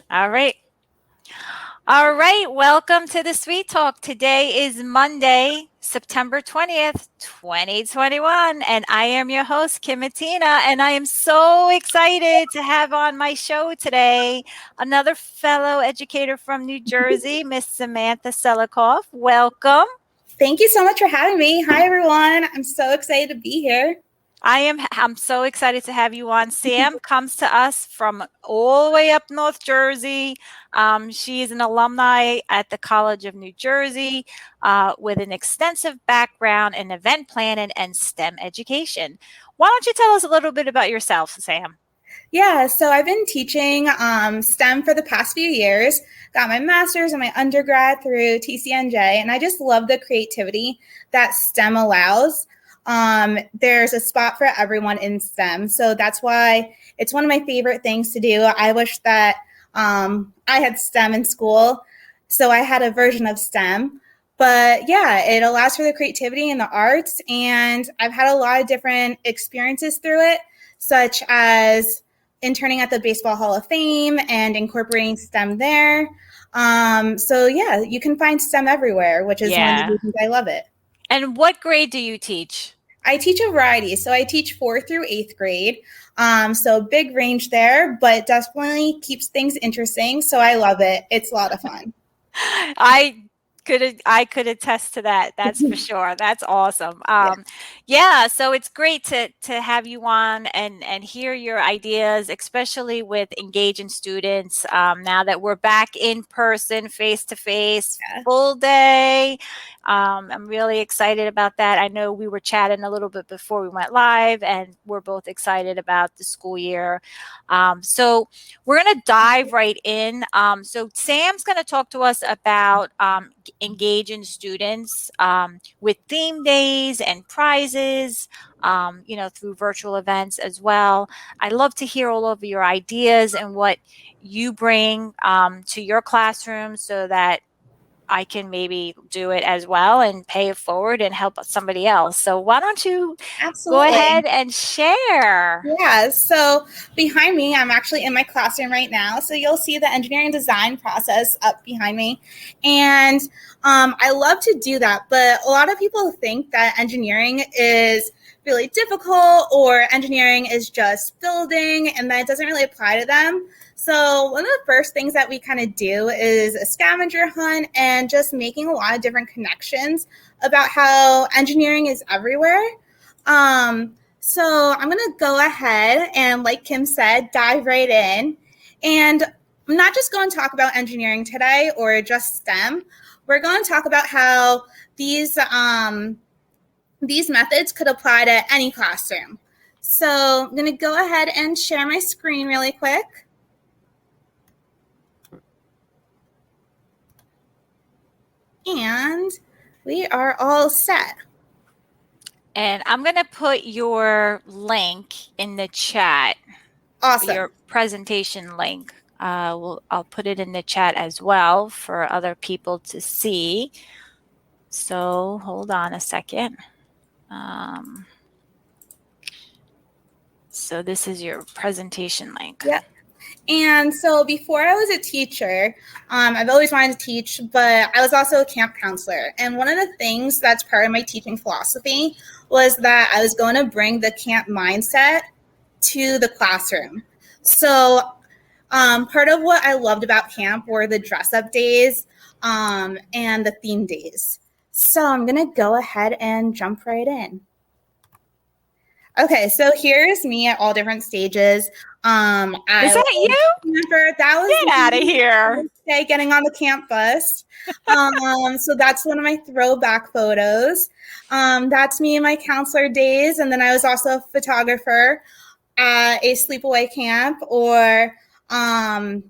All right. All right. Welcome to the Sweet Talk. Today is Monday, September 20th, 2021. And I am your host, Kim Matina. And I am so excited to have on my show today another fellow educator from New Jersey, Miss Samantha Selikoff. Welcome. Thank you so much for having me. Hi, everyone. I'm so excited to be here. I'm so excited to have you on. Sam comes to us from all the way up North Jersey. She is an alumni at the College of New Jersey with an extensive background in event planning and STEM education. Why don't you tell us a little bit about yourself, Sam? Yeah, so I've been teaching STEM for the past few years. Got my master's and my undergrad through TCNJ, and I just love the creativity that STEM allows. There's a spot for everyone in STEM. So that's why it's one of my favorite things to do. I wish that I had STEM in school, so I had a version of STEM. But yeah, it allows for the creativity and the arts. And I've had a lot of different experiences through it, such as interning at the Baseball Hall of Fame and incorporating STEM there. So yeah, you can find STEM everywhere, which is one of the reasons I love it. And what grade do you teach? I teach a variety. So I teach 4th through 8th grade. So big range there, but definitely keeps things interesting. So I love it. It's a lot of fun. I could attest to that. That's for sure. That's awesome. So it's great to have you on and hear your ideas, especially with engaging students. Now that we're back in person, face to face, full day. I'm really excited about that. I know we were chatting a little bit before we went live, and we're both excited about the school year. So we're going to dive right in. So Sam's going to talk to us about engaging students with theme days and prizes, through virtual events as well. I'd love to hear all of your ideas and what you bring to your classroom so that I can maybe do it as well and pay it forward and help somebody else. So why don't you go ahead and share? Yeah, so behind me, I'm actually in my classroom right now. So you'll see the engineering design process up behind me. And I love to do that. But a lot of people think that engineering is really difficult or engineering is just building and that it doesn't really apply to them. So one of the first things that we kind of do is a scavenger hunt and just making a lot of different connections about how engineering is everywhere. So I'm going to go ahead and, like Kim said, dive right in. And I'm not just going to talk about engineering today or just STEM. We're going to talk about how these methods could apply to any classroom. So I'm going to go ahead and share my screen really quick. And we are all set. And I'm going to put your link in the chat. Awesome. Your presentation link. I'll put it in the chat as well for other people to see. So hold on a second. So this is your presentation link. Yeah. And so before I was a teacher, I've always wanted to teach, but I was also a camp counselor. And one of the things that's part of my teaching philosophy was that I was going to bring the camp mindset to the classroom. So part of what I loved about camp were the dress-up days and the theme days. So I'm going to go ahead and jump right in. Okay, so here's me at all different stages. Is that you? That was Get out of here. Getting on the camp bus. So that's one of my throwback photos. That's me in my counselor days. And then I was also a photographer at a sleepaway camp or, a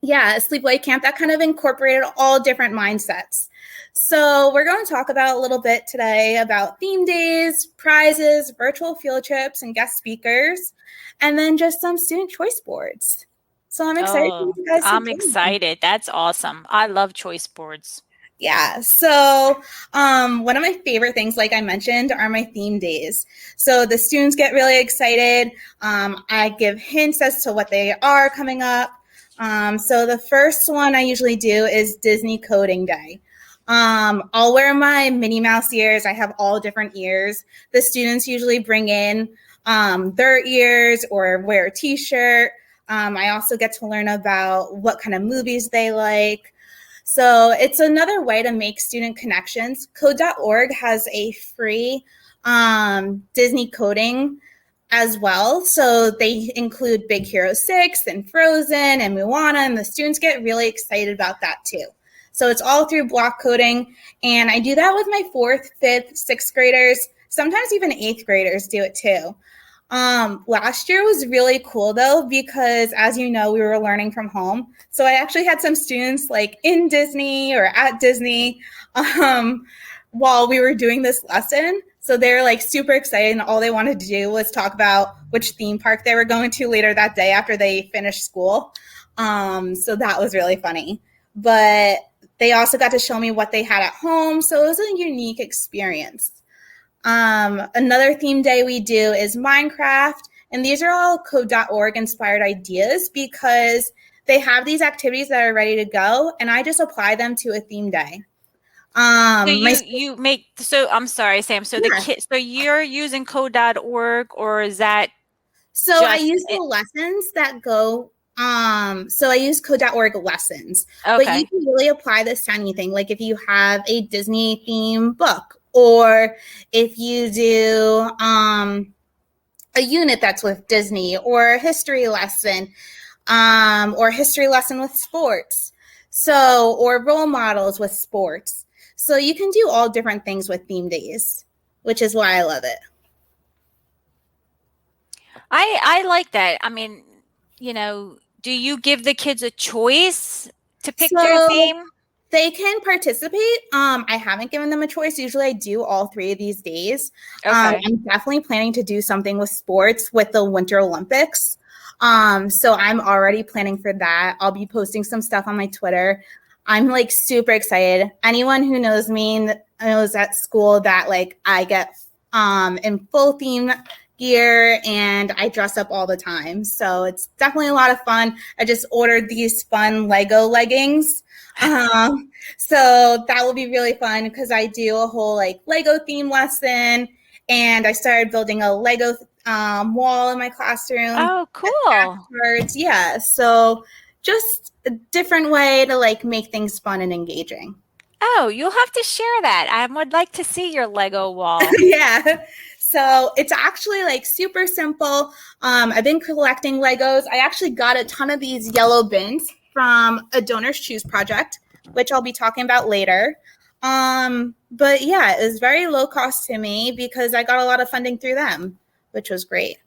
sleepaway camp that kind of incorporated all different mindsets. So we're going to talk about a little bit today about theme days, prizes, virtual field trips, and guest speakers, and then just some student choice boards. So I'm excited for you guys. I'm excited. That's awesome. I love choice boards. Yeah. So one of my favorite things, like I mentioned, are my theme days. So the students get really excited. I give hints as to what they are coming up. So the first one I usually do is Disney Coding Day. I'll wear my Minnie Mouse ears. I have all different ears. The students usually bring in their ears or wear a t-shirt. I also get to learn about what kind of movies they like. So it's another way to make student connections. Code.org has a free Disney coding as well. So they include Big Hero 6 and Frozen and Moana, and the students get really excited about that too. So it's all through block coding, and I do that with my 4th, 5th, 6th graders. Sometimes even 8th graders do it too. Last year was really cool though, because as you know, we were learning from home. So I actually had some students like in Disney or at Disney while we were doing this lesson. So they're like super excited, and all they wanted to do was talk about which theme park they were going to later that day after they finished school. So that was really funny. But they also got to show me what they had at home. So it was a unique experience. Another theme day we do is Minecraft. And these are all code.org inspired ideas because they have these activities that are ready to go, and I just apply them to a theme day. So I'm sorry, Sam. So the kids, so you're using code.org, or is that? So I use the lessons that go, so I use code.org lessons, but you can really apply this to anything. Like if you have a Disney theme book, or if you do a unit that's with Disney, or a history lesson, or history lesson with sports. So, or role models with sports. So you can do all different things with theme days, which is why I love it. I like that. I mean, you know, do you give the kids a choice to pick their theme? They can participate. I haven't given them a choice. Usually I do all 3 of these days. I'm definitely planning to do something with sports with the Winter Olympics. So I'm already planning for that. I'll be posting some stuff on my Twitter. I'm like super excited. Anyone who knows me knows at school that like I get in full theme gear and I dress up all the time. So it's definitely a lot of fun. I just ordered these fun Lego leggings. So that will be really fun because I do a whole like Lego theme lesson, and I started building a Lego wall in my classroom. Oh, cool. Afterwards. Yeah. So just a different way to like make things fun and engaging. Oh, you'll have to share that. I would like to see your Lego wall. Yeah. So it's actually like super simple. I've been collecting Legos. I actually got a ton of these yellow bins from a Donorschoose project, which I'll be talking about later. But yeah, it was very low cost to me because I got a lot of funding through them, which was great.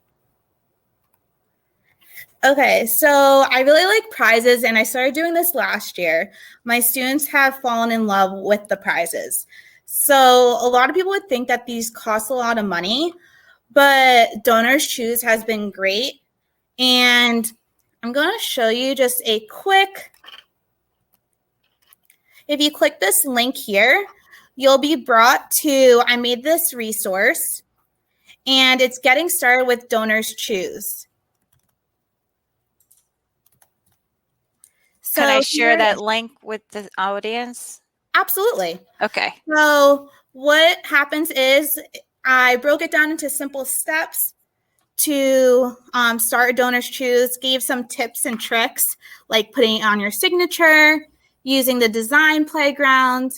Okay, so I really like prizes, and I started doing this last year. My students have fallen in love with the prizes. So a lot of people would think that these cost a lot of money, but Donorschoose has been great. And I'm going to show you just a quick, if you click this link here, you'll be brought to, I made this resource, and it's getting started with Donorschoose. So can I share that link with the audience? Absolutely. Okay. So what happens is I broke it down into simple steps to start a Donorschoose, gave some tips and tricks like putting it on your signature, using the design playground,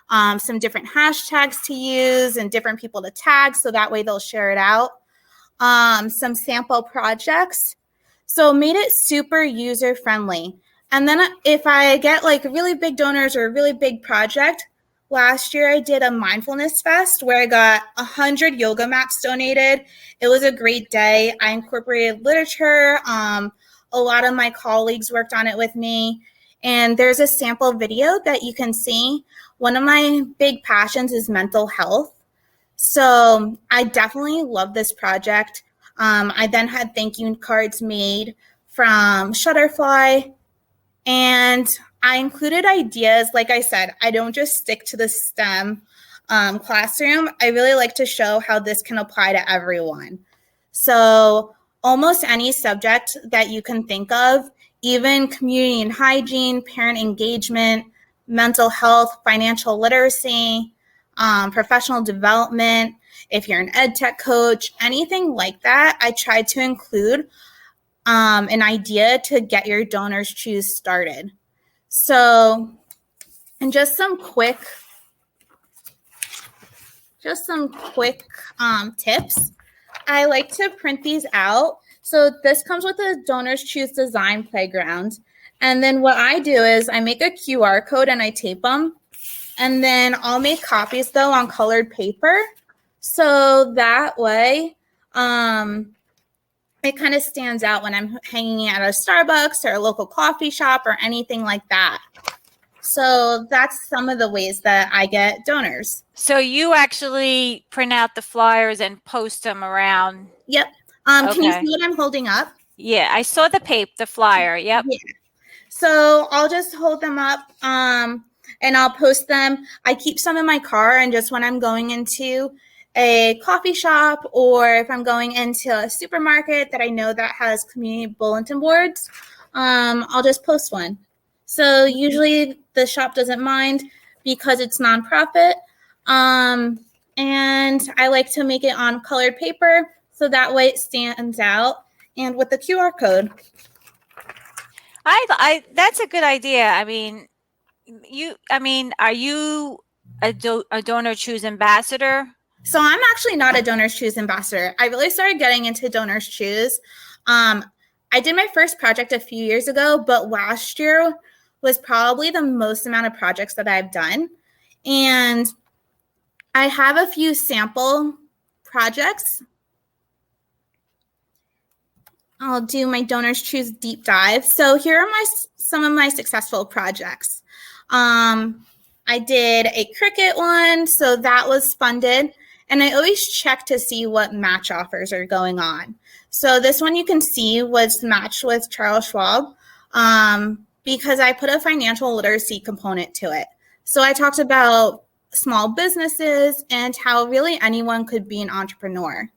some different hashtags to use and different people to tag so that way they'll share it out, some sample projects. So made it super user friendly. And then if I get like really big donors or a really big project, last year I did a mindfulness fest where I got 100 yoga mats donated. It was a great day. I incorporated literature. A lot of my colleagues worked on it with me. And there's a sample video that you can see. One of my big passions is mental health. So I definitely love this project. I then had thank you cards made from Shutterfly. And I included ideas. Like I said, I don't just stick to the STEM classroom. I really like to show how this can apply to everyone. So almost any subject that you can think of, even community and hygiene, parent engagement, mental health, financial literacy, professional development. If you're an ed tech coach, anything like that, I tried to include an idea to get your Donorschoose started. So, and just some quick tips. I like to print these out. So this comes with a Donorschoose design playground. And then what I do is I make a QR code and I tape them. And then I'll make copies, though, on colored paper. So that way it kind of stands out when I'm hanging at a Starbucks or a local coffee shop or anything like that. So that's some of the ways that I get donors. So you actually print out the flyers and post them around? Yep. Okay. Can you see what I'm holding up? Yeah, I saw the flyer. Yep. Yeah. So I'll just hold them up and I'll post them. I keep some in my car, and just when I'm going into a coffee shop or if I'm going into a supermarket that I know that has community bulletin boards, I'll just post one. So usually the shop doesn't mind because it's nonprofit. And I like to make it on colored paper so that way it stands out, and with the QR code. That's a good idea. I mean, are you a Donorschoose ambassador? So I'm actually not a Donorschoose ambassador. I really started getting into Donorschoose. I did my first project a few years ago, but last year was probably the most amount of projects that I've done. And I have a few sample projects. I'll do my Donorschoose deep dive. So here are some of my successful projects. I did a Cricut one, so that was funded. And I always check to see what match offers are going on. So this one you can see was matched with Charles Schwab because I put a financial literacy component to it. So I talked about small businesses and how really anyone could be an entrepreneur.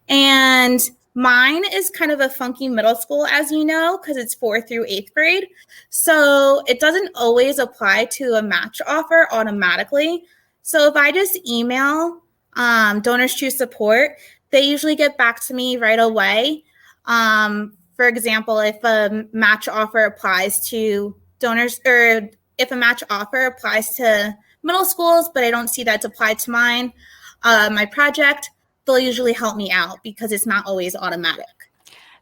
And mine is kind of a funky middle school, as you know, because it's 4th through 8th grade. So it doesn't always apply to a match offer automatically. So if I just email Donorschoose support, they usually get back to me right away. For example, if a match offer applies to donors, or if a match offer applies to middle schools, but I don't see that's applied to mine, my project, they'll usually help me out because it's not always automatic.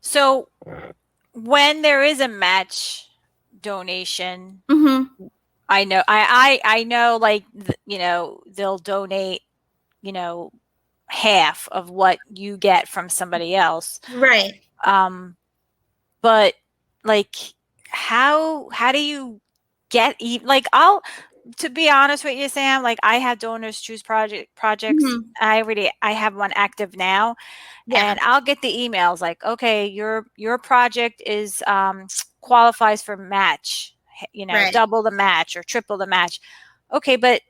So when there is a match donation, I know, I know, like, they'll donate, half of what you get from somebody else. Right. But like, how do you get, to be honest with you, Sam, like, I have Donorschoose projects. I have one active now, and I'll get the emails like, okay, your project is qualifies for match, right, double the match or triple the match. Okay, but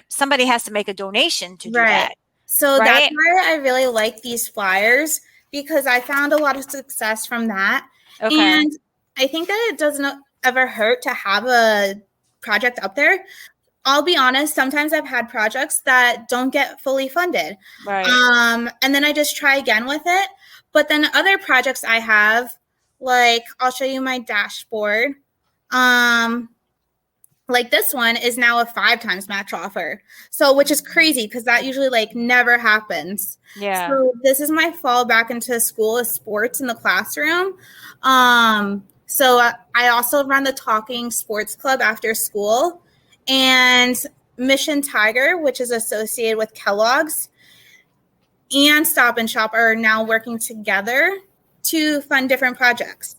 somebody has to make a donation to do that. So that's why I really like these flyers, because I found a lot of success from that. Okay. And I think that it doesn't ever hurt to have a project up there. I'll be honest, sometimes I've had projects that don't get fully funded. Right. And then I just try again with it. But then other projects I have, like, I'll show you my dashboard. Like this one is now a 5 times match offer. So, which is crazy because that usually never happens. Yeah. So this is my fall back into school is sports in the classroom. So I also run the Talking Sports Club after school, and Mission Tiger, which is associated with Kellogg's, and Stop and Shop are now working together to fund different projects.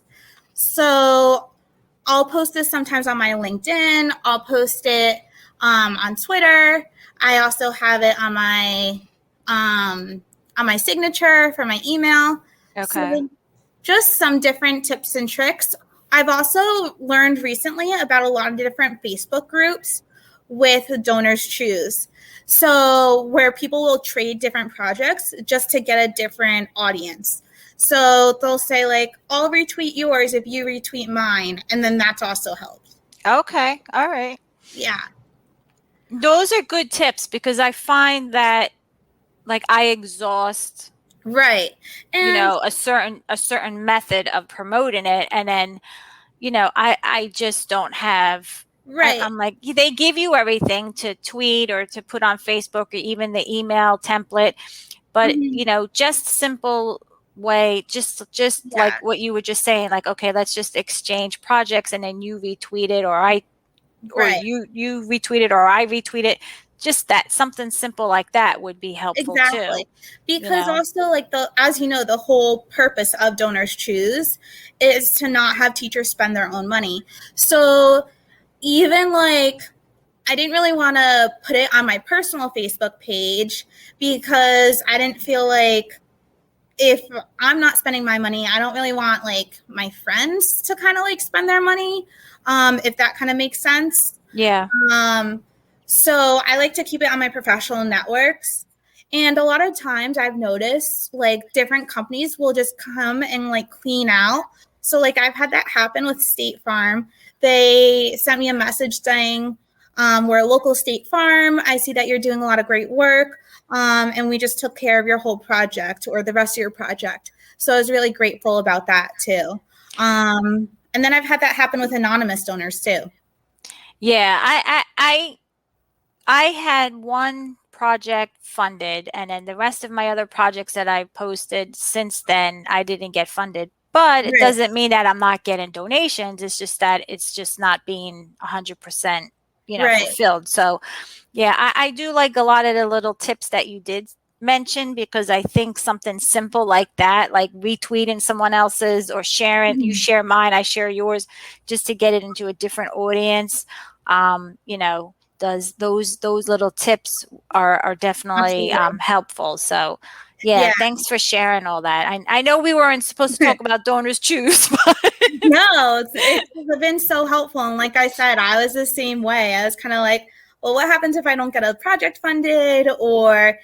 So I'll post this sometimes on my LinkedIn. I'll post it on Twitter. I also have it on my signature for my email. Okay. So just some different tips and tricks. I've also learned recently about a lot of different Facebook groups with Donorschoose. So where people will trade different projects just to get a different audience. So they'll say like, I'll retweet yours if you retweet mine. And then that's also helps. Okay. All right. Yeah. Those are good tips because I find that like I exhaust, Right. And a certain method of promoting it, and then I just don't have. right. I'm like, they give you everything to tweet or to put on Facebook or even the email template, but just simple way, just like Yeah. what you were just saying, like, okay, let's just exchange projects, and then you retweet it, or Right. you retweet it, or I retweet it. Just that, something simple like that would be helpful too. Exactly. Because also like as you know, the whole purpose of Donorschoose is to not have teachers spend their own money. So even like I didn't really want to put it on my personal Facebook page because I didn't feel like if I'm not spending my money, I don't really want like my friends to kind of like spend their money, if that kind of makes sense. Yeah. So I like to keep it on my professional networks. And a lot of times I've noticed like different companies will just come and like clean out. So like I've had that happen with State Farm. They sent me a message saying, we're a local State Farm. I see that you're doing a lot of great work. And we just took care of your whole project or the rest of your project. So I was really grateful about that too. And then I've had that happen with anonymous donors too. Yeah, I had one project funded, and then the rest of my other projects that I posted since then, I didn't get funded. But it doesn't mean that I'm not getting donations. It's just that it's just not being 100%, fulfilled. So, yeah, I do like a lot of the little tips that you did mention, because I think something simple like that, like retweeting someone else's or sharing, you share mine, I share yours, just to get it into a different audience. Does those little tips are definitely helpful. So yeah, thanks for sharing all that. I know we weren't supposed to talk about Donorschoose, but no, it's been so helpful. And like I said, I was the same way. I was kind of like, well, what happens if I don't get a project funded? Or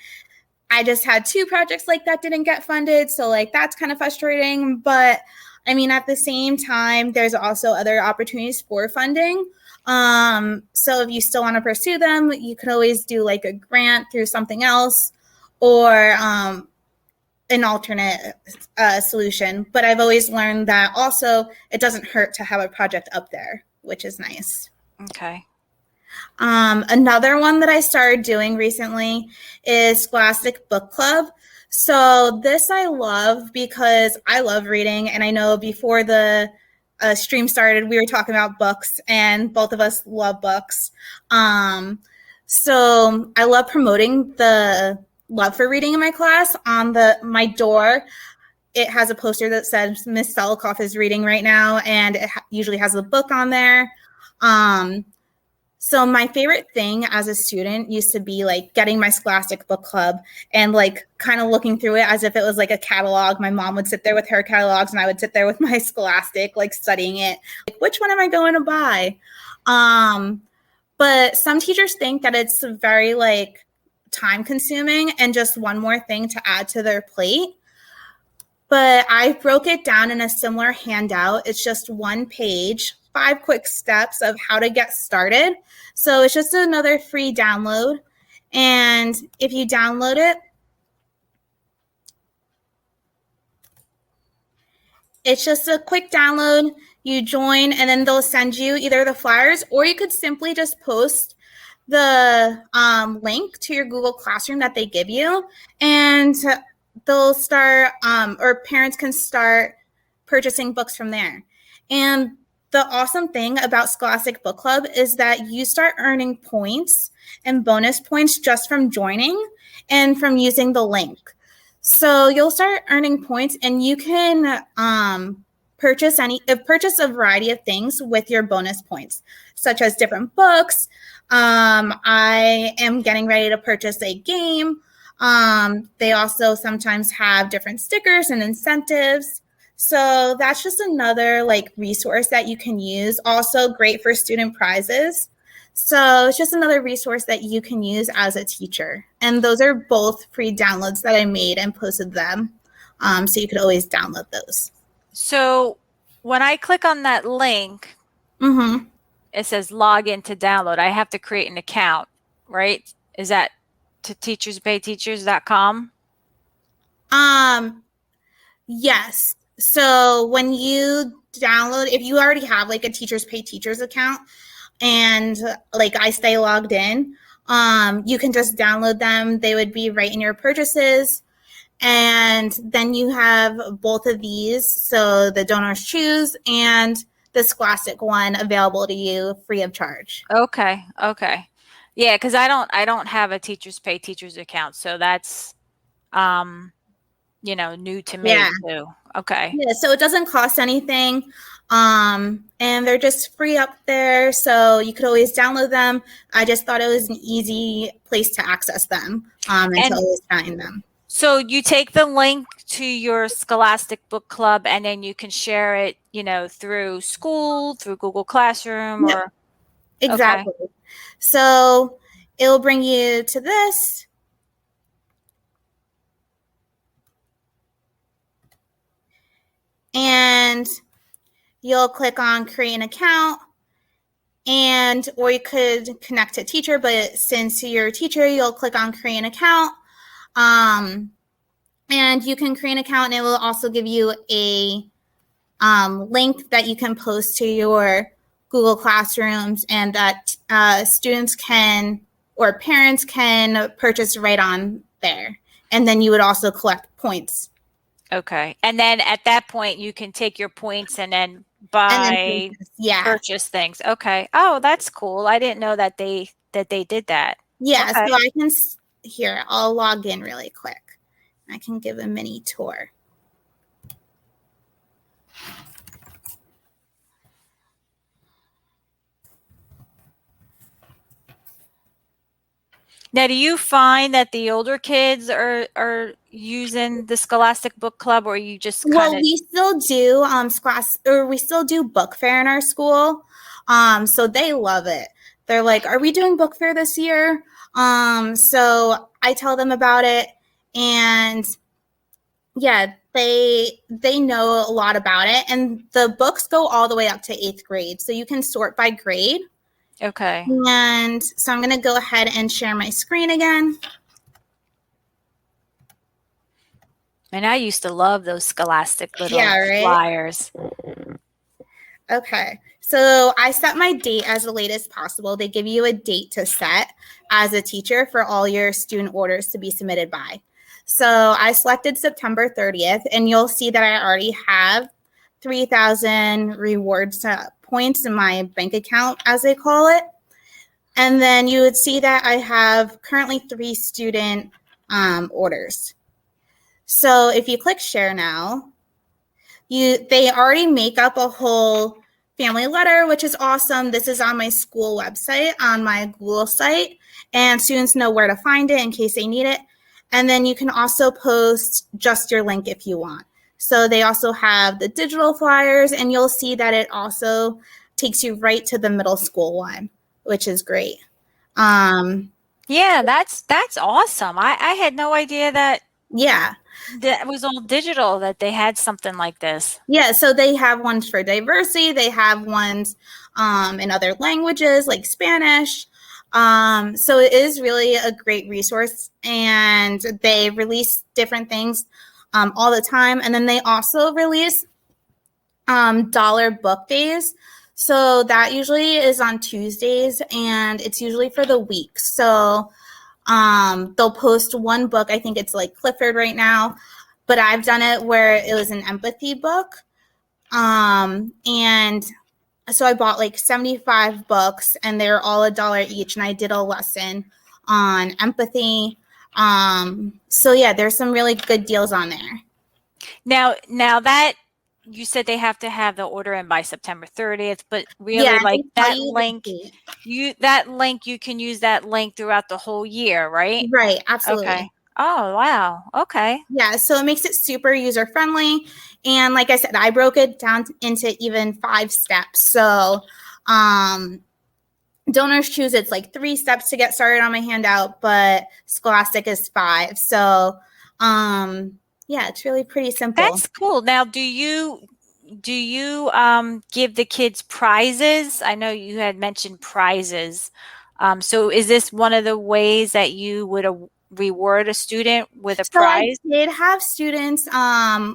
I just had 2 projects like that didn't get funded. So like that's kind of frustrating. But I mean, at the same time, there's also other opportunities for funding. So if you still want to pursue them, you could always do like a grant through something else, or an alternate solution. But I've always learned that also it doesn't hurt to have a project up there, which is nice. Okay. Another one that I started doing recently is Scholastic Book Club. So this I love because I love reading, and I know before the stream started, we were talking about books, and both of us love books. So I love promoting the love for reading in my class. On my door, it has a poster that says Miss Selikoff is reading right now, and it usually has a book on there. So my favorite thing as a student used to be like getting my Scholastic book club and like kind of looking through it as if it was like a catalog. My mom would sit there with her catalogs and I would sit there with my Scholastic, like studying it. Like, which one am I going to buy? But some teachers think that it's very like time consuming and just one more thing to add to their plate. But I broke it down in a similar handout. It's just 1 page, 5 quick steps of how to get started. So it's just another free download. And if you download it, it's just a quick download. You join, and then they'll send you either the flyers, or you could simply just post the link to your Google Classroom that they give you. And they'll start, or parents can start purchasing books from there. And the awesome thing about Scholastic Book Club is that you start earning points and bonus points just from joining and from using the link. So you'll start earning points, and you can purchase a variety of things with your bonus points, such as different books. I am getting ready to purchase a game. They also sometimes have different stickers and incentives. So that's just another like resource that you can use. Also great for student prizes. So it's just another resource that you can use as a teacher. And those are both free downloads that I made and posted them So you could always download those. So when I click on that link, Mm-hmm. it says log in to download. I have to create an account, right? Is that to teacherspayteachers.com? Yes. So when you download, if you already have like a Teachers Pay Teachers account and like I stay logged in, you can just download them. They would be right in your purchases. And then you have both of these. So the Donorschoose and the Scholastic one available to you free of charge. Okay. Okay. Yeah, because I don't have a Teachers Pay Teachers account, so that's new to me Yeah. too. Okay. Yeah, so it doesn't cost anything. And they're just free up there, so you could always download them. I just thought it was an easy place to access them and to always find them. So you take the link to your Scholastic book club and then you can share it, through school, through Google Classroom Yep. or Exactly. Okay. So it'll bring you to this. And you'll click on create an account, or you could connect to teacher, but since you're a teacher, you'll click on create an account. And you can create an account and it will also give you a link that you can post to your Google Classrooms and that students can or parents can purchase right on there. And then you would also collect points. Okay. And then at that point, you can take your points and then purchase things. Okay. Oh, that's cool. I didn't know that they did that. Yeah. Okay. So I can I'll log in really quick. I can give a mini tour. Now, do you find that the older kids are using the Scholastic Book Club, or you just kind of? We still do we still do book fair in our school, so they love it. They're like, "Are we doing book fair this year?" So I tell them about it, and yeah, they know a lot about it, and the books go all the way up to 8th grade, so you can sort by grade. Okay. And so I'm going to go ahead and share my screen again. And I used to love those Scholastic little flyers. Okay. So I set my date as the latest possible. They give you a date to set as a teacher for all your student orders to be submitted by. So I selected September 30th, and you'll see that I already have 3,000 rewards points in my bank account, as they call it. And then you would see that I have currently 3 student orders. So if you click share now, they already make up a whole family letter, which is awesome. This is on my school website, on my Google site, and students know where to find it in case they need it. And then you can also post just your link if you want. So they also have the digital flyers, and you'll see that it also takes you right to the middle school one, which is great. Yeah, that's awesome. I had no idea that. Yeah. That was all digital, that they had something like this. Yeah, so they have ones for diversity. They have ones in other languages like Spanish. So it is really a great resource, and they release different things all the time. And then they also release dollar book days. So that usually is on Tuesdays, and it's usually for the week. So they'll post one book. I think it's like Clifford right now, but I've done it where it was an empathy book. And so I bought like 75 books, and they're all $1 each. And I did a lesson on empathy. So yeah, there's some really good deals on there. Now that you said they have to have the order in by September 30th, but really that link, you can use that link throughout the whole year, right? Right, absolutely. Okay. Oh, wow. Okay. Yeah, so it makes it super user friendly. And like I said, I broke it down into even 5 steps. So Donorschoose, it's like 3 steps to get started on my handout, but Scholastic is 5. So Yeah, it's really pretty simple. That's cool. Now, do you give the kids prizes? I know you had mentioned prizes. So is this one of the ways that you would reward a student with a So I prize? did have students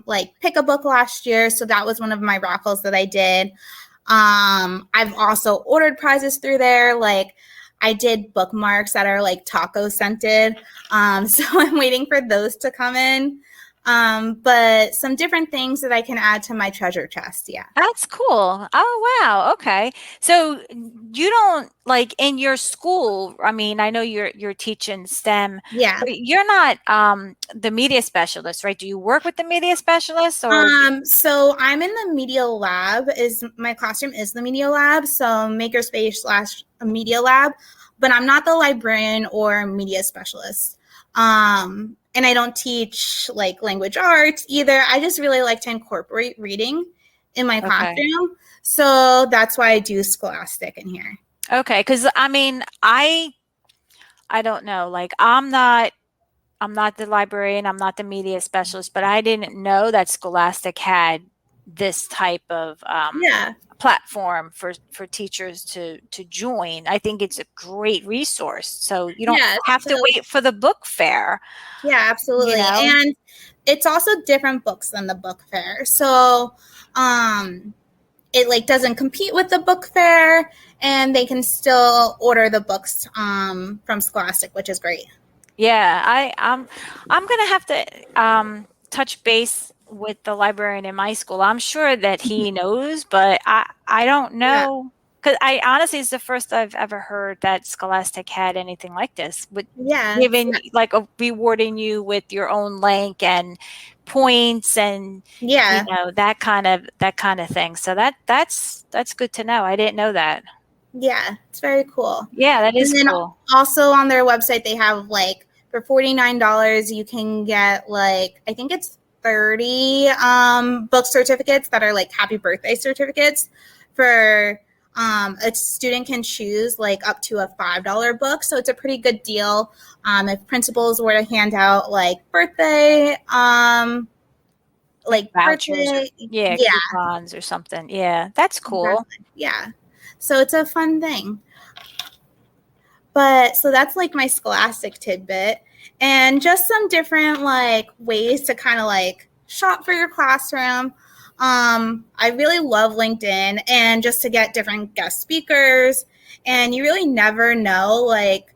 like pick a book last year, so that was one of my raffles that I did. I've also ordered prizes through there, like I did bookmarks that are like taco scented. So I'm waiting for those to come in. But some different things that I can add to my treasure chest. Yeah. That's cool. Oh, wow. Okay. So you don't like in your school, I mean, I know you're teaching STEM, Yeah. but you're not the media specialist, right? Do you work with the media specialist or So I'm in the media lab. Is my classroom is the media lab, so makerspace / media lab, but I'm not the librarian or media specialist. And I don't teach like language arts either. I just really like to incorporate reading in my okay. classroom. So that's why I do Scholastic in here. Okay, because I mean, I don't know. Like I'm not the librarian, I'm not the media specialist, but I didn't know that Scholastic had this type of Yeah. platform for teachers to join. I think it's a great resource. So you don't Yeah. have to wait for the book fair. Yeah, absolutely. You know? And it's also different books than the book fair. So it like doesn't compete with the book fair, and they can still order the books from Scholastic, which is great. Yeah, I'm gonna have to touch base with the librarian in my school. I'm sure that he knows, but I don't know because I honestly it's the first I've ever heard that Scholastic had anything like this with giving like rewarding you with your own link and points and you know that kind of thing. So that's good to know. I didn't know that. Yeah, it's very cool. Yeah, that is And then cool. also on their website, they have like for $49, you can get like, I think it's 30 book certificates that are like happy birthday certificates for a student can choose like up to a $5 book. So it's a pretty good deal. If principals were to hand out like birthday, like Vouchers or birthday, coupons or something. Yeah, that's cool. exactly. Yeah. So it's a fun thing. But so that's like my Scholastic tidbit and just some different like ways to kind of like shop for your classroom. I really love LinkedIn and just to get different guest speakers, and you really never know like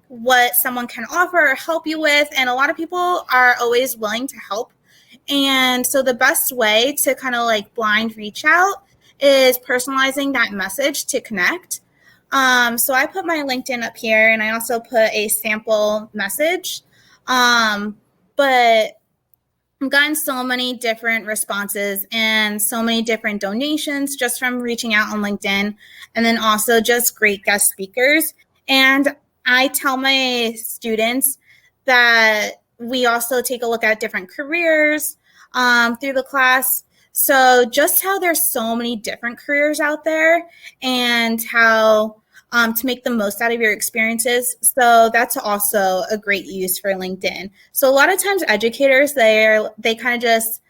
what someone can offer or help you with. And a lot of people are always willing to help. And so the best way to kind of like blind reach out is personalizing that message to connect. So I put my LinkedIn up here, and I also put a sample message. But I've gotten so many different responses and so many different donations just from reaching out on LinkedIn, and then also just great guest speakers. And I tell my students that we also take a look at different careers through the class. So just how there's so many different careers out there and how to make the most out of your experiences. So that's also a great use for LinkedIn. So a lot of times educators, they kind of just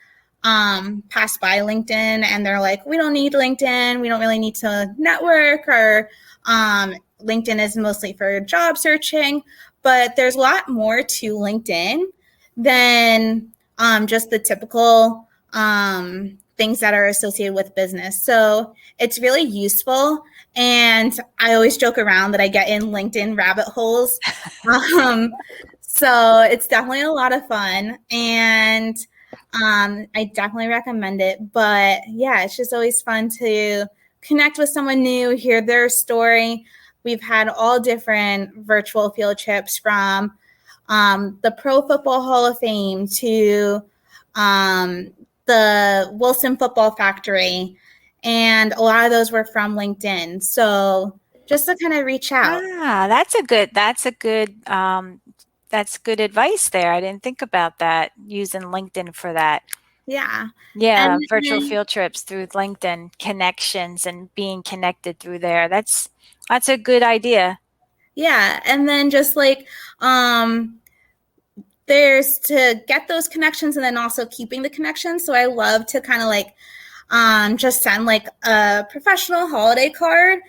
pass by LinkedIn and they're like, we don't need LinkedIn. We don't really need to network, or LinkedIn is mostly for job searching. But there's a lot more to LinkedIn than just the typical things that are associated with business. So it's really useful. And I always joke around that I get in LinkedIn rabbit holes. So it's definitely a lot of fun. And I definitely recommend it. But yeah, it's just always fun to connect with someone new, hear their story. We've had all different virtual field trips, from the Pro Football Hall of Fame to the Wilson Football Factory. And a lot of those were from LinkedIn. So just to kind of reach out. That's good advice there. I didn't think about that, using LinkedIn for that. Yeah. Yeah, And virtual field trips through LinkedIn, connections and being connected through there. That's a good idea. Yeah. And then just like there's to get those connections and then also keeping the connections. So I love to kind of like just send like a professional holiday card,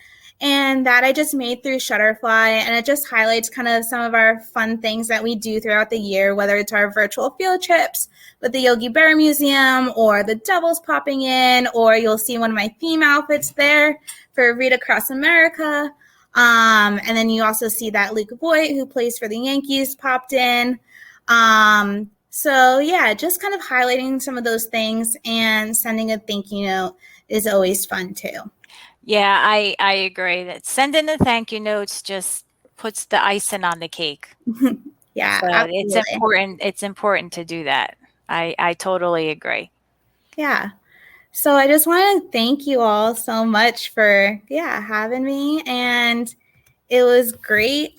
and that I just made through Shutterfly, and it just highlights kind of some of our fun things that we do throughout the year, whether it's our virtual field trips with the Yogi Bear Museum or the Devils popping in, or you'll see one of my theme outfits there for Read Across America. And then you also see that Luke Voigt, who plays for the Yankees, popped in. So yeah, just kind of highlighting some of those things and sending a thank you note is always fun too. Yeah, I agree that sending the thank you notes just puts the icing on the cake. Yeah, So absolutely. it's important to do that. I totally agree. Yeah. So I just want to thank you all so much for having me, and it was great.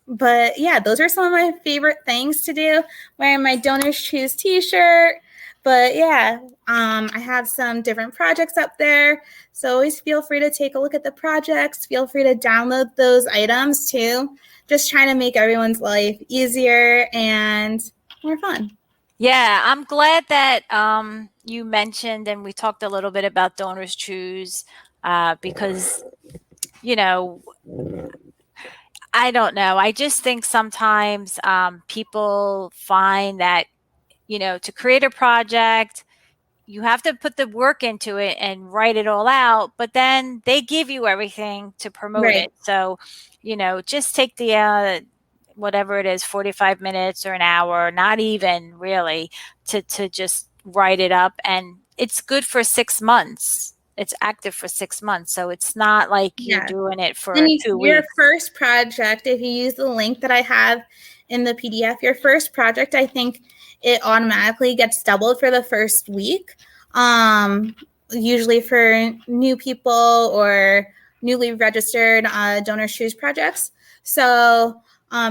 But yeah, those are some of my favorite things to do. Wearing my Donorschoose t-shirt. But yeah, I have some different projects up there. So always feel free to take a look at the projects. Feel free to download those items too. Just trying to make everyone's life easier and more fun. Yeah, I'm glad that you mentioned and we talked a little bit about Donorschoose because, you know, I don't know. I just think sometimes people find that, you know, to create a project, you have to put the work into it and write it all out, but then they give you everything to promote Right. it. So, you know, just take the whatever it is, 45 minutes or an hour, not even really, to just write it up. And it's good for 6 months. It's active for 6 months. So it's not like you're Yeah. doing it And for 2 your weeks. first project, if you use the link that I have in the PDF, your first project, I think it automatically gets doubled for the first week. Usually for new people or newly registered Donorschoose projects. So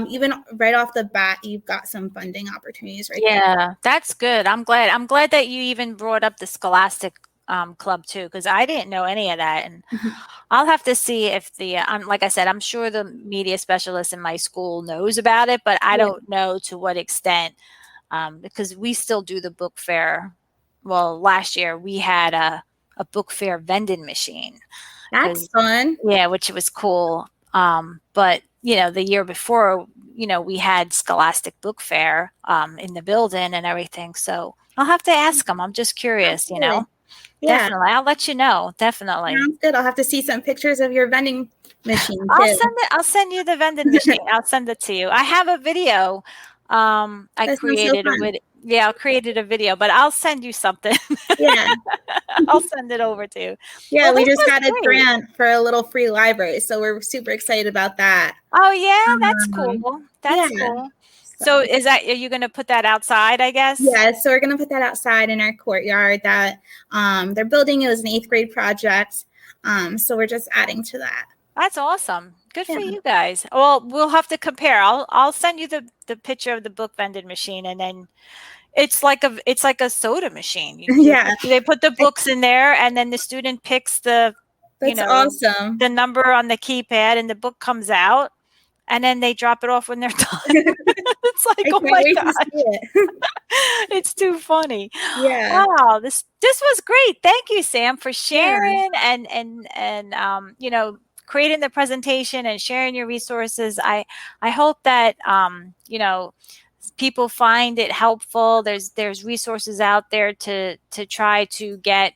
even right off the bat, you've got some funding opportunities right there. Yeah, that's good. I'm glad that you even brought up the Scholastic club too, because I didn't know any of that. And I'll have to see if the, like I said, I'm sure the media specialist in my school knows about it, but I Yeah. don't know to what extent, because we still do the book fair. Well, last year we had a book fair vending machine. That's fun. Yeah, which was cool. But you know, the year before, you know, we had Scholastic Book Fair in the building and everything. So I'll have to ask them. I'm just curious, you Absolutely. know. Yeah. Definitely. I'll let you know. Definitely. Sounds good. I'll have to see some pictures of your vending machine too. I'll send you the vending machine. I'll send it to you. I have a video. I That sounds so created a fun. video. Yeah, I created a video, but I'll send you something. Yeah. I'll send it over to you. Yeah, Well, we this just was got a great. grant for a little free library, so we're super excited about that. Oh yeah, that's Um, cool. yeah. That's cool. So So are you going to put that outside, I guess? yeah, so we're gonna put that outside in our courtyard that they're building. It was an 8th grade project. So we're just adding to that. That's awesome. Good Yeah. for you guys. Well, we'll have to compare. I'll send you the picture of the book vending machine, and then it's like a soda machine. Yeah. They put the books in there, and then the student picks you That's know, awesome. the number on the keypad, and the book comes out, and then they drop it off when they're done. It's I like, oh can't my wait to see god, it. it's too funny. Yeah. Wow, this was great. Thank you, Sam, for Yeah. sharing and you know, creating the presentation and sharing your resources. I hope that you know, people find it helpful. There's resources out there to try to get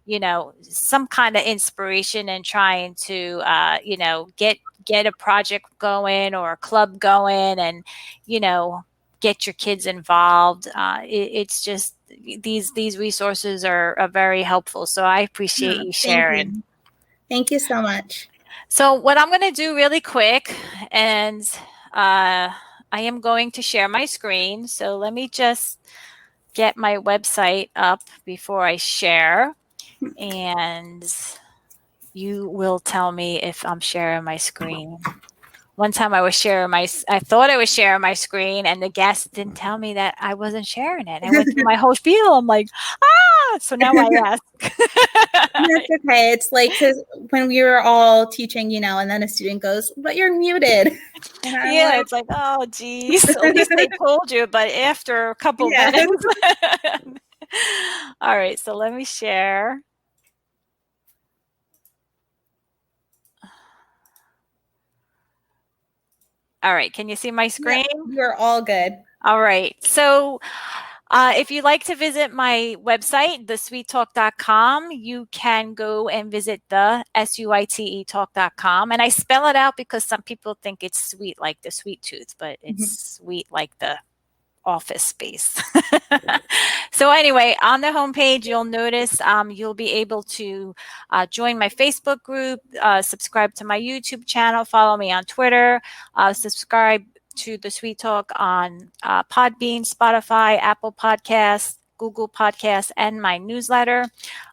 you know, some kind of inspiration and trying to you know, get a project going or a club going, and you know, get your kids involved. It's just these resources are very helpful. So I appreciate Yeah. you Thank sharing. you. Thank you so much. So what I'm going to do really quick, and I am going to share my screen. So let me just get my website up before I share, and you will tell me if I'm sharing my screen. One time I thought I was sharing my screen, and the guest didn't tell me that I wasn't sharing it. I went through my whole spiel. I'm like, So now I ask. That's okay. It's like 'cause when we were all teaching, and then a student goes, "But you're muted." And I'm Yeah, like, it's like, oh, geez. At least they told you, but after a couple yes. minutes. All right, so let me share. All right, can you see my screen? Yep, you're all good. All right. So if you'd like to visit my website, thesweettalk.com, you can go and visit the SUITE talk.com. And I spell it out because some people think it's sweet like the sweet tooth, but it's sweet like the office space. So anyway, on the homepage, you'll notice you'll be able to join my Facebook group, subscribe to my YouTube channel, follow me on Twitter, subscribe to the Sweet Talk on Podbean, Spotify, Apple Podcasts, Google Podcasts, and my newsletter.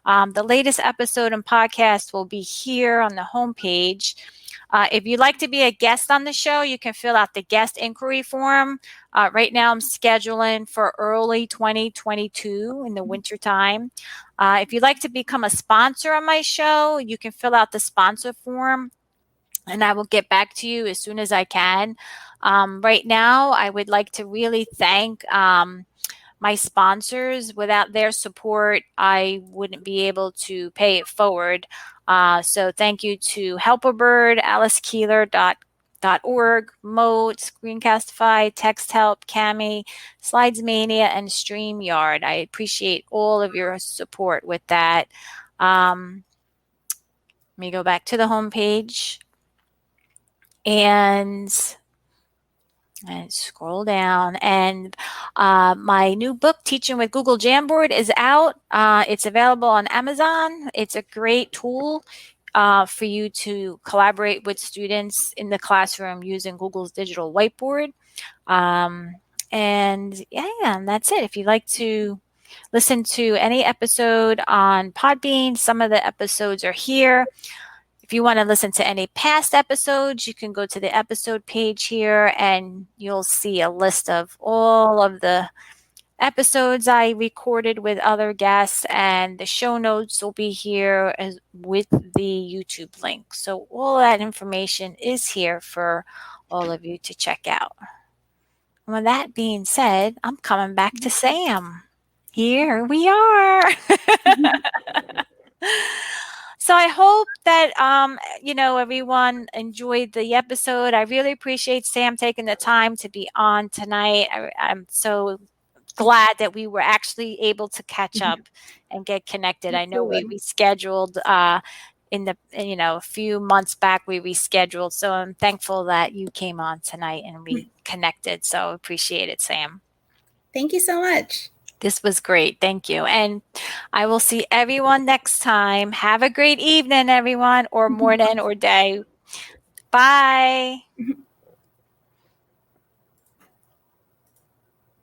The latest episode and podcast will be here on the homepage. If you'd like to be a guest on the show, you can fill out the guest inquiry form. Right now, I'm scheduling for early 2022 in the wintertime. If you'd like to become a sponsor on my show, you can fill out the sponsor form, and I will get back to you as soon as I can. Right now, I would like to really thank my sponsors. Without their support, I wouldn't be able to pay it forward. So thank you to Helperbird, AliceKeeler.org, Mote, Screencastify, Texthelp, Cami, Slidesmania, and Streamyard. I appreciate all of your support with that. Let me go back to the homepage and scroll down, and my new book, Teaching with Google Jamboard, is out. It's available on Amazon. It's a great tool for you to collaborate with students in the classroom using Google's digital whiteboard. And that's it. If you'd like to listen to any episode on Podbean, some of the episodes are here. If you want to listen to any past episodes, you can go to the episode page here and you'll see a list of all of the episodes I recorded with other guests, and the show notes will be here with the YouTube link. So all that information is here for all of you to check out. And with that being said, I'm coming back to Sam. Here we are. So I hope that, everyone enjoyed the episode. I really appreciate Sam taking the time to be on tonight. I'm so glad that we were actually able to catch up and get connected. I know we rescheduled a few months back, we rescheduled. So I'm thankful that you came on tonight and we connected. So appreciate it, Sam. Thank you so much. This was great. Thank you. And I will see everyone next time. Have a great evening, everyone, or morning or day. Bye.